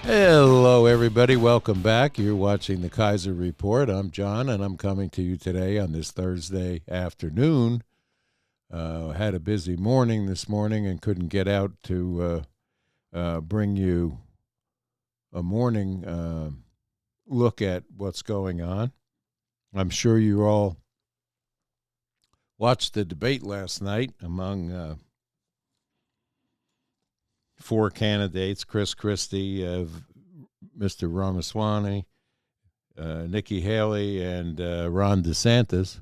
Hello, everybody. Welcome back. You're watching the Kaiser Report. I'm John, and I'm coming to you today on this Thursday afternoon. Had a busy morning this morning and couldn't get out to bring you a morning look at what's going on. I'm sure you all watched the debate last night among four candidates: Chris Christie, Mr. Ramaswamy, Nikki Haley, and Ron DeSantis.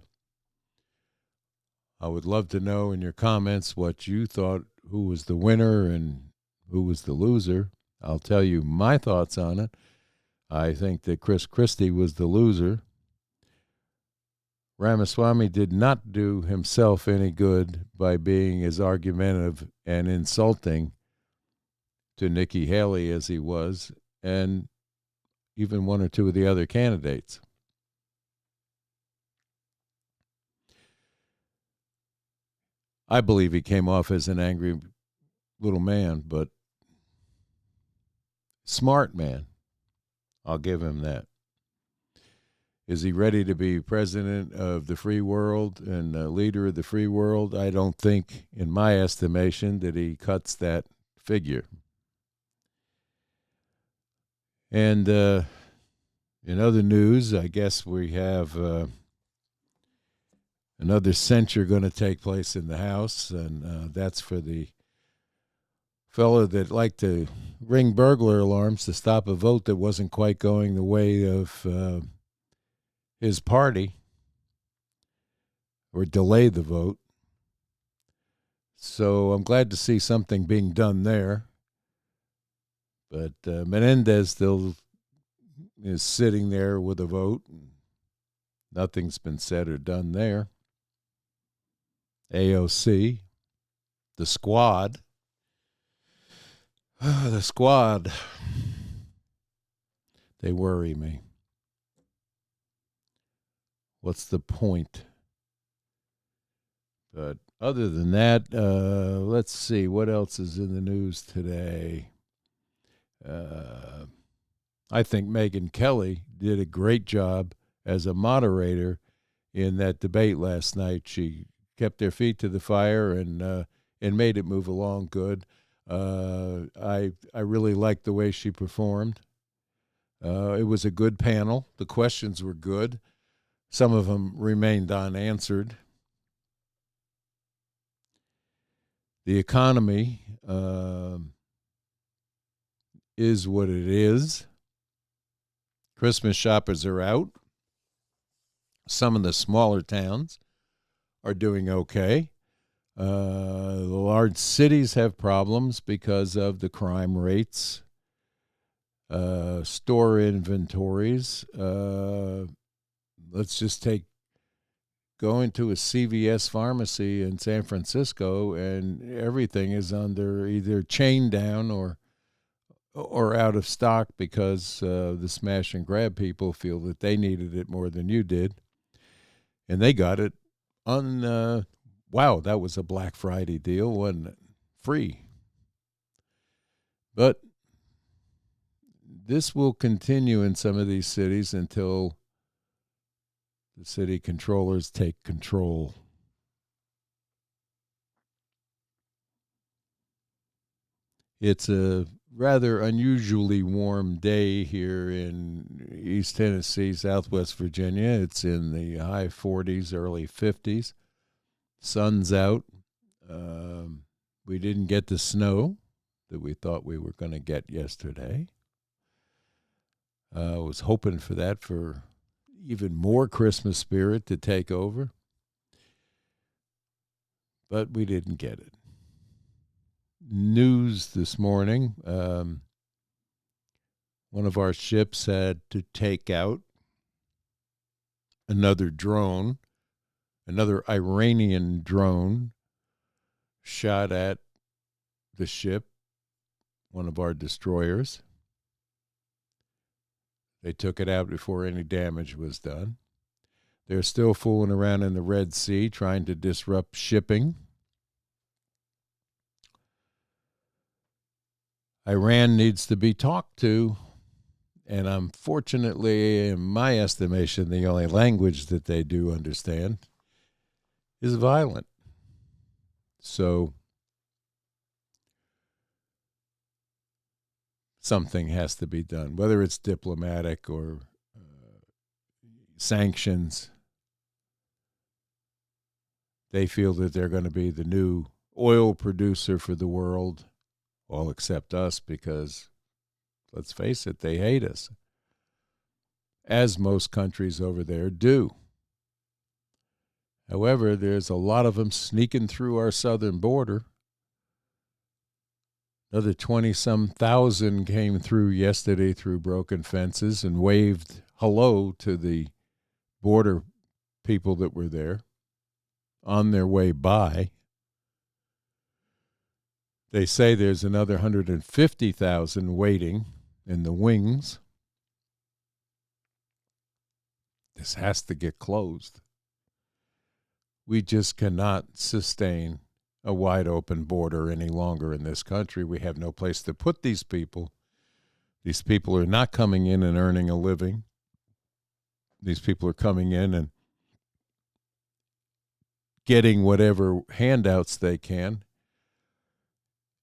I would love to know in your comments what you thought, who was the winner and who was the loser. I'll tell you my thoughts on it. I think that Chris Christie was the loser. Ramaswamy did not do himself any good by being as argumentative and insulting to Nikki Haley as he was, and even one or two of the other candidates. I believe he came off as an angry little man, but smart man. I'll give him that. Is he ready to be president of the free world and leader of the free world? I don't think, in my estimation, that he cuts that figure. And in other news, I guess we have another censure going to take place in the House, and that's for the fellow that liked to ring burglar alarms to stop a vote that wasn't quite going the way of his party, or delay the vote. So I'm glad to see something being done there. But Menendez still is sitting there with a vote. Nothing's been said or done there. AOC, the squad. The squad. They worry me. What's the point? But other than that, let's see. What else is in the news today? I think Megyn Kelly did a great job as a moderator in that debate last night. She kept their feet to the fire and made it move along good. I really liked the way she performed. It was a good panel. The questions were good. Some of them remained unanswered. The economy is what it is. Christmas shoppers are out. Some of the smaller towns are doing okay. The large cities have problems because of the crime rates, store inventories. Let's just go into a CVS pharmacy in San Francisco, and everything is under either chain down or out of stock because the smash and grab people feel that they needed it more than you did. And they got it on, wow, that was a Black Friday deal, wasn't it? Free. But this will continue in some of these cities until the city controllers take control. It's a rather unusually warm day here in East Tennessee, Southwest Virginia. It's in the high 40s, early 50s. Sun's out. We didn't get the snow that we thought we were going to get yesterday. I was hoping for that, for even more Christmas spirit to take over. But we didn't get it. News this morning, one of our ships had to take out another drone, another Iranian drone shot at the ship, one of our destroyers. They took it out before any damage was done. They're still fooling around in the Red Sea trying to disrupt shipping. Iran needs to be talked to, and unfortunately, in my estimation, the only language that they do understand is violent. So something has to be done, whether it's diplomatic or sanctions. They feel that they're going to be the new oil producer for the world, all except us, because, let's face it, they hate us, as most countries over there do. However, there's a lot of them sneaking through our southern border. Another 20-some thousand came through yesterday through broken fences and waved hello to the border people that were there on their way by. They say there's another 150,000 waiting in the wings. This has to get closed. We just cannot sustain a wide open border any longer in this country. We have no place to put these people. These people are not coming in and earning a living. These people are coming in and getting whatever handouts they can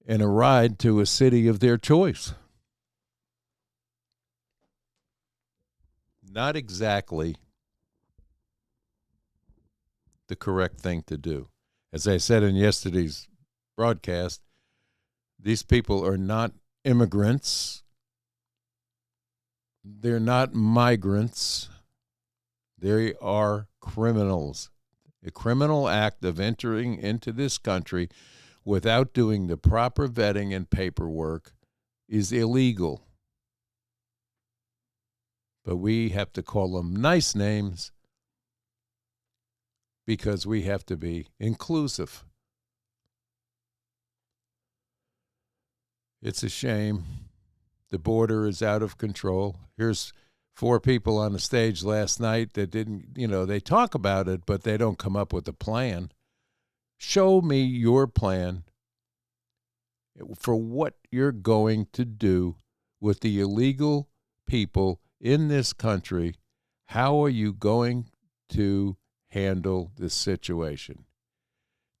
and a ride to a city of their choice. Not exactly the correct thing to do. As I said in yesterday's broadcast, these people are not immigrants. They're not migrants. They are criminals. A criminal act of entering into this country without doing the proper vetting and paperwork is illegal. But we have to call them nice names because we have to be inclusive. It's a shame. The border is out of control. Here's 4 people on the stage last night that didn't, they talk about it, but they don't come up with a plan. Show me your plan for what you're going to do with the illegal people in this country. How are you going to handle this situation?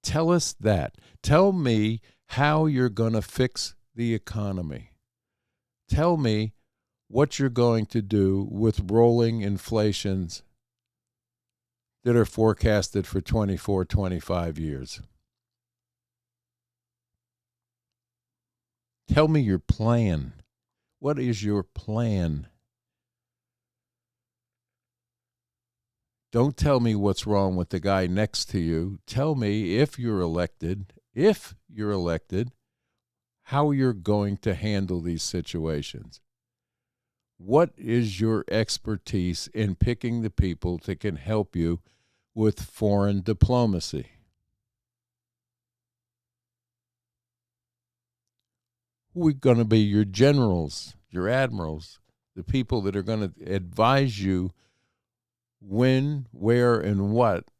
Tell us that. Tell me how you're going to fix the economy. Tell me what you're going to do with rolling inflations that are forecasted for 24, 25 years. Tell me your plan. What is your plan? Don't tell me what's wrong with the guy next to you. Tell me if you're elected, how you're going to handle these situations. What is your expertise in picking the people that can help you with foreign diplomacy? Who are going to be your generals, your admirals, the people that are going to advise you when, where, and what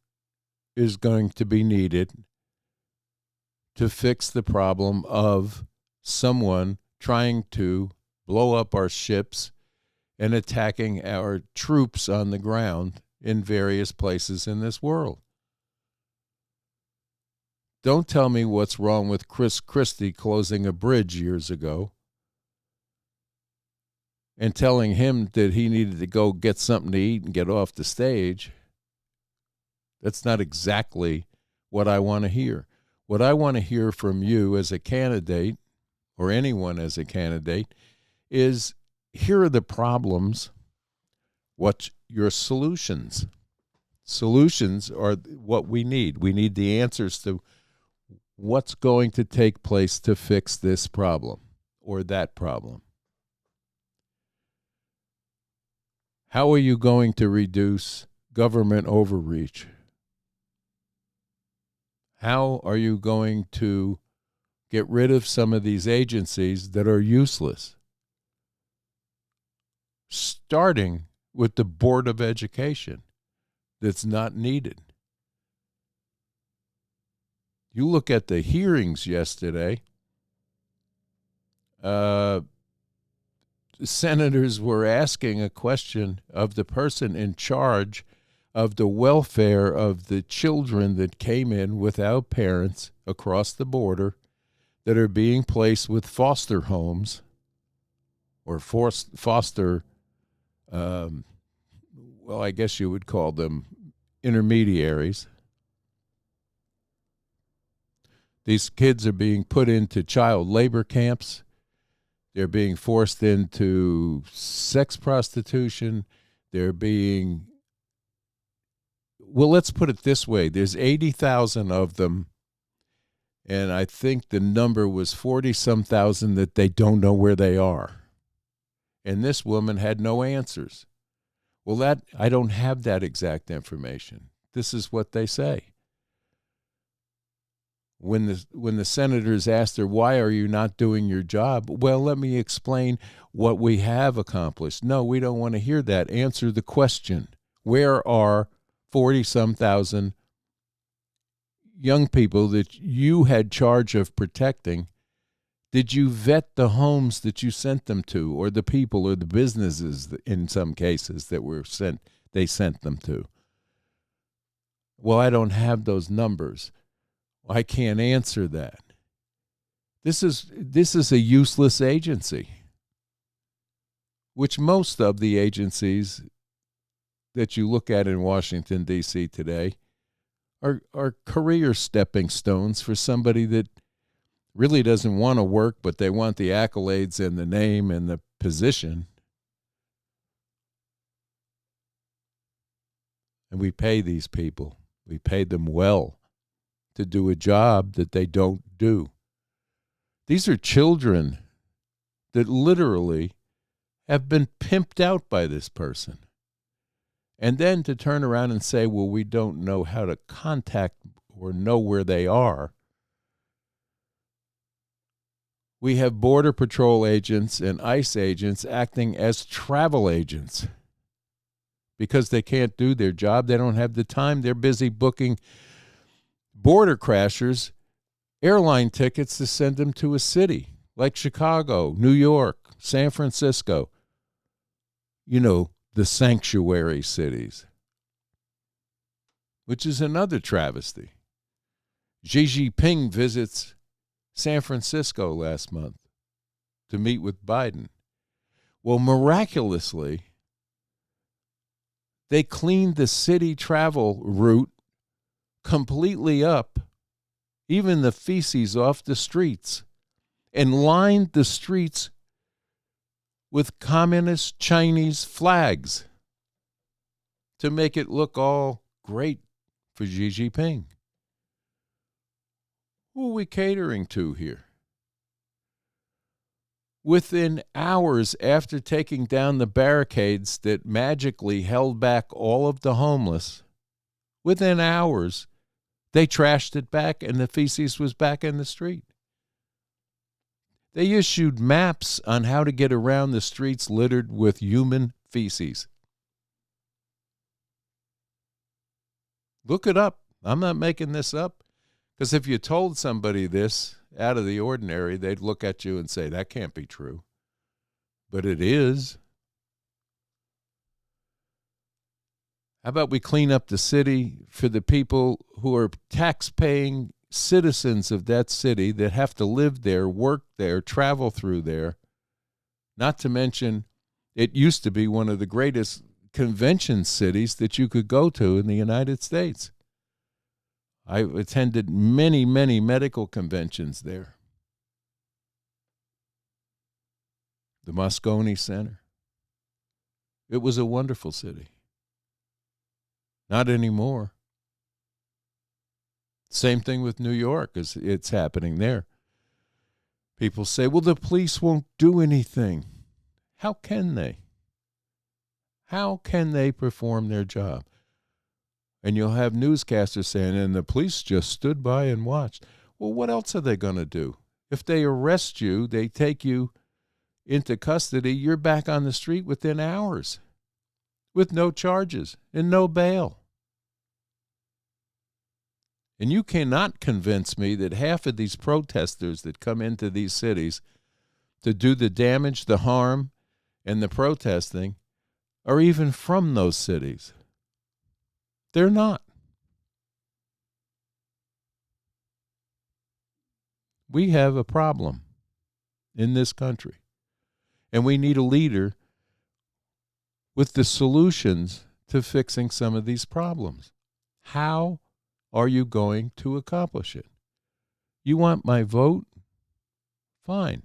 is going to be needed to fix the problem of someone trying to blow up our ships and attacking our troops on the ground in various places in this world. Don't tell me what's wrong with Chris Christie closing a bridge years ago and telling him that he needed to go get something to eat and get off the stage. That's not exactly what I want to hear. What I want to hear from you as a candidate, or anyone as a candidate, is here are the problems. What's your solutions? Solutions are what we need. We need the answers to what's going to take place to fix this problem or that problem. How are you going to reduce government overreach? How are you going to get rid of some of these agencies that are useless? Starting with the Board of Education that's not needed. You look at the hearings yesterday uh, senators were asking a question of the person in charge of the welfare of the children that came in without parents across the border that are being placed with foster homes or foster, well, I guess you would call them intermediaries. These kids are being put into child labor camps. They're being forced into sex prostitution. They're being, well, let's put it this way. There's 80,000 of them, and I think the number was 40-some thousand that they don't know where they are. And this woman had no answers. Well, I don't have that exact information. This is what they say. When the senators asked her, why are you not doing your job? Well, let me explain what we have accomplished. No, we don't want to hear that. Answer the question. Where are 40-some thousand young people that you had charge of protecting? Did you vet the homes that you sent them to, or the people or the businesses in some cases that they sent them to? Well, I don't have those numbers. I can't answer that. This is a useless agency, which most of the agencies that you look at in Washington, D.C. today are career stepping stones for somebody that really doesn't want to work, but they want the accolades and the name and the position. And we pay these people. We pay them well to do a job that they don't do. These are children that literally have been pimped out by this person. And then to turn around and say, well, we don't know how to contact or know where they are. We have Border Patrol agents and ICE agents acting as travel agents because they can't do their job. They don't have the time. They're busy booking border crashers airline tickets to send them to a city like Chicago, New York, San Francisco. You know, the sanctuary cities, which is another travesty. Xi Jinping visits San Francisco last month to meet with Biden. Well, miraculously, they cleaned the city travel route completely up, even the feces off the streets, and lined the streets with communist Chinese flags to make it look all great for Xi Jinping. Who are we catering to here? Within hours after taking down the barricades that magically held back all of the homeless, within hours, they trashed it back and the feces was back in the street. They issued maps on how to get around the streets littered with human feces. Look it up. I'm not making this up. Because if you told somebody this out of the ordinary, they'd look at you and say, that can't be true. But it is. How about we clean up the city for the people who are tax-paying citizens of that city that have to live there, work there, travel through there? Not to mention, it used to be one of the greatest convention cities that you could go to in the United States. I attended many, many medical conventions there. The Moscone Center. It was a wonderful city. Not anymore. Same thing with New York, as it's happening there. People say, well, the police won't do anything. How can they? How can they perform their job? And you'll have newscasters saying, and the police just stood by and watched. Well, what else are they going to do? If they arrest you, they take you into custody, you're back on the street within hours with no charges and no bail. And you cannot convince me that half of these protesters that come into these cities to do the damage, the harm, and the protesting are even from those cities. They're not. We have a problem in this country, and we need a leader with the solutions to fixing some of these problems. How are you going to accomplish it? You want my vote? Fine.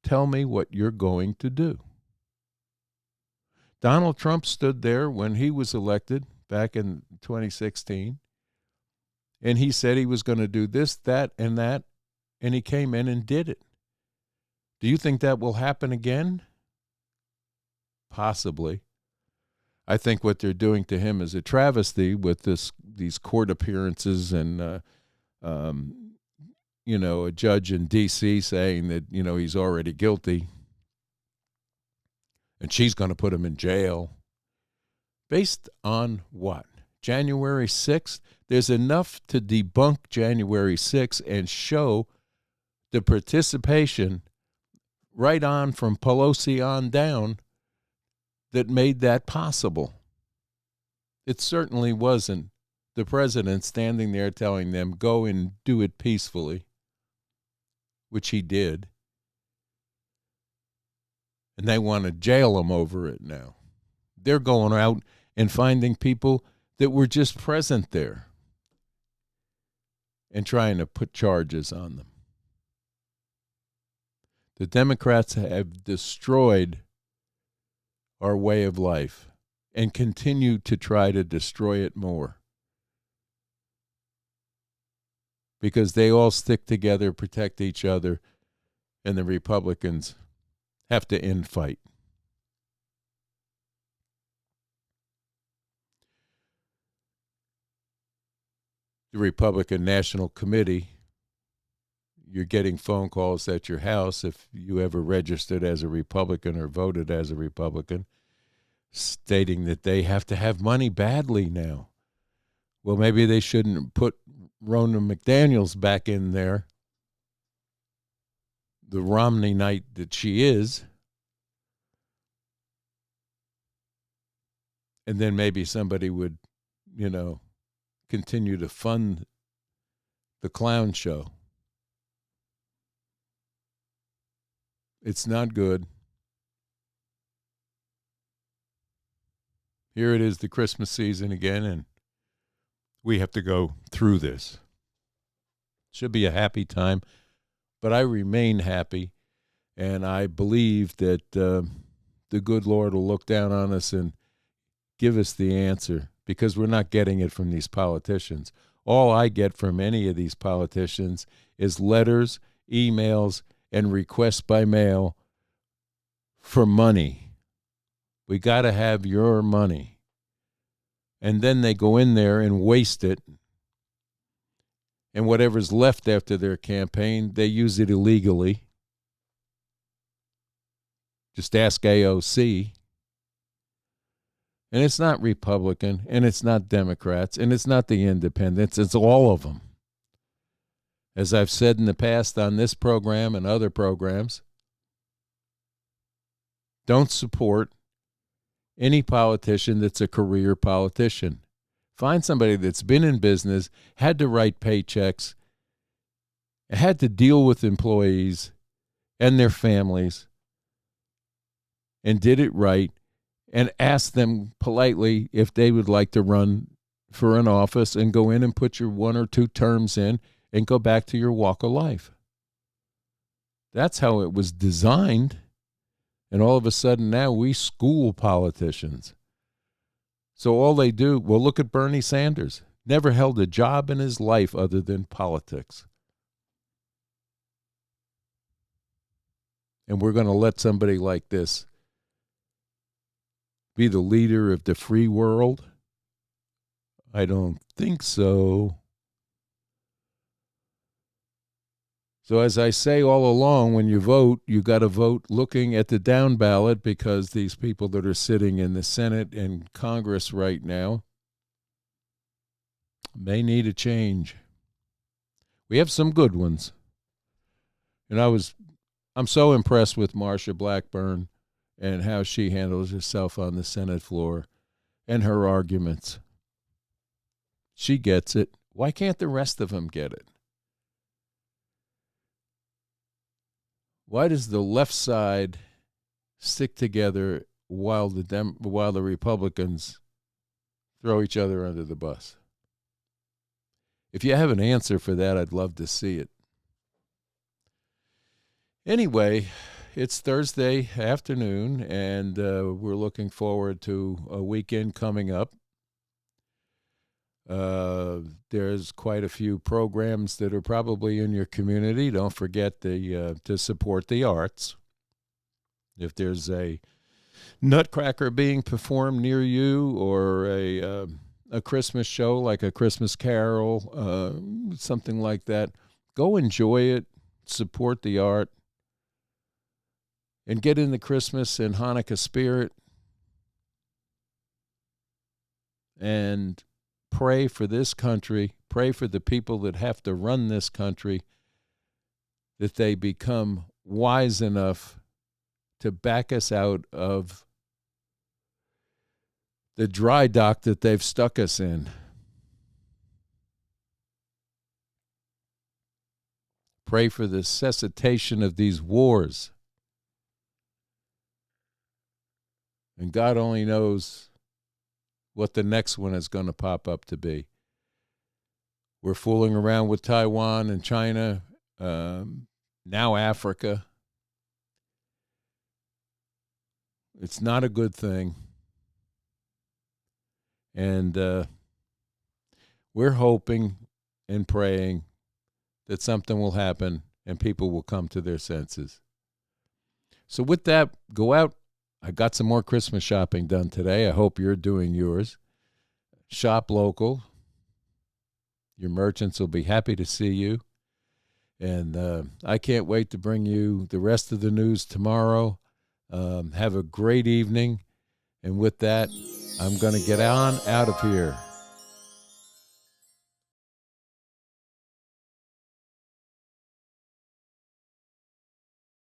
Tell me what you're going to do. Donald Trump stood there when he was elected back in 2016, and he said he was going to do this, that, and he came in and did it. Do you think that will happen again? Possibly. I think what they're doing to him is a travesty with these court appearances and, a judge in D.C. saying that, he's already guilty and she's going to put him in jail. Based on what? January 6th? There's enough to debunk January 6th and show the participation right on from Pelosi on down that made that possible. It certainly wasn't the president standing there telling them, go and do it peacefully, which he did. And they want to jail him over it now. They're going out and finding people that were just present there and trying to put charges on them. The Democrats have destroyed our way of life and continue to try to destroy it more because they all stick together, protect each other, and the Republicans have to infight. The Republican National Committee, you're getting phone calls at your house if you ever registered as a Republican or voted as a Republican, stating that they have to have money badly now. Well, maybe they shouldn't put Ronna McDaniels back in there, the Romney Knight that she is, and then maybe somebody would, continue to fund the clown show. It's not good. Here it is, the Christmas season again, and we have to go through this. Should be a happy time, but I remain happy, and I believe that the good Lord will look down on us and give us the answer, because we're not getting it from these politicians. All I get from any of these politicians is letters, emails, and requests by mail for money. We got to have your money. And then they go in there and waste it. And whatever's left after their campaign, they use it illegally. Just ask AOC. And it's not Republican, and it's not Democrats, and it's not the independents. It's all of them. As I've said in the past on this program and other programs, don't support any politician that's a career politician. Find somebody that's been in business, had to write paychecks, had to deal with employees and their families, and did it right, and ask them politely if they would like to run for an office and go in and put your 1 or 2 terms in and go back to your walk of life. That's how it was designed. And all of a sudden now we school politicians. So all they do, well, look at Bernie Sanders. Never held a job in his life other than politics. And we're going to let somebody like this be the leader of the free world? I don't think so. So as I say all along, when you vote, you got to vote looking at the down ballot, because these people that are sitting in the Senate and Congress right now may need a change. We have some good ones. And I was I'm so impressed with Marsha Blackburn and how she handles herself on the Senate floor and her arguments. She gets it. Why can't the rest of them get it? Why does the left side stick together while the Republicans throw each other under the bus? If you have an answer for that, I'd love to see it. Anyway, it's Thursday afternoon, and we're looking forward to a weekend coming up. There's quite a few programs that are probably in your community. Don't forget to support the arts. If there's a nutcracker being performed near you, or a Christmas show like a Christmas Carol, something like that, go enjoy it, support the art, and get in the Christmas and Hanukkah spirit, and pray for this country, pray for the people that have to run this country, that they become wise enough to back us out of the dry dock that they've stuck us in. Pray for the cessation of these wars. And God only knows what the next one is going to pop up to be. We're fooling around with Taiwan and China, now Africa. It's not a good thing. And we're hoping and praying that something will happen and people will come to their senses. So with that, go out. I got some more Christmas shopping done today. I hope you're doing yours. Shop local. Your merchants will be happy to see you. And I can't wait to bring you the rest of the news tomorrow. Have a great evening. And with that, I'm going to get on out of here.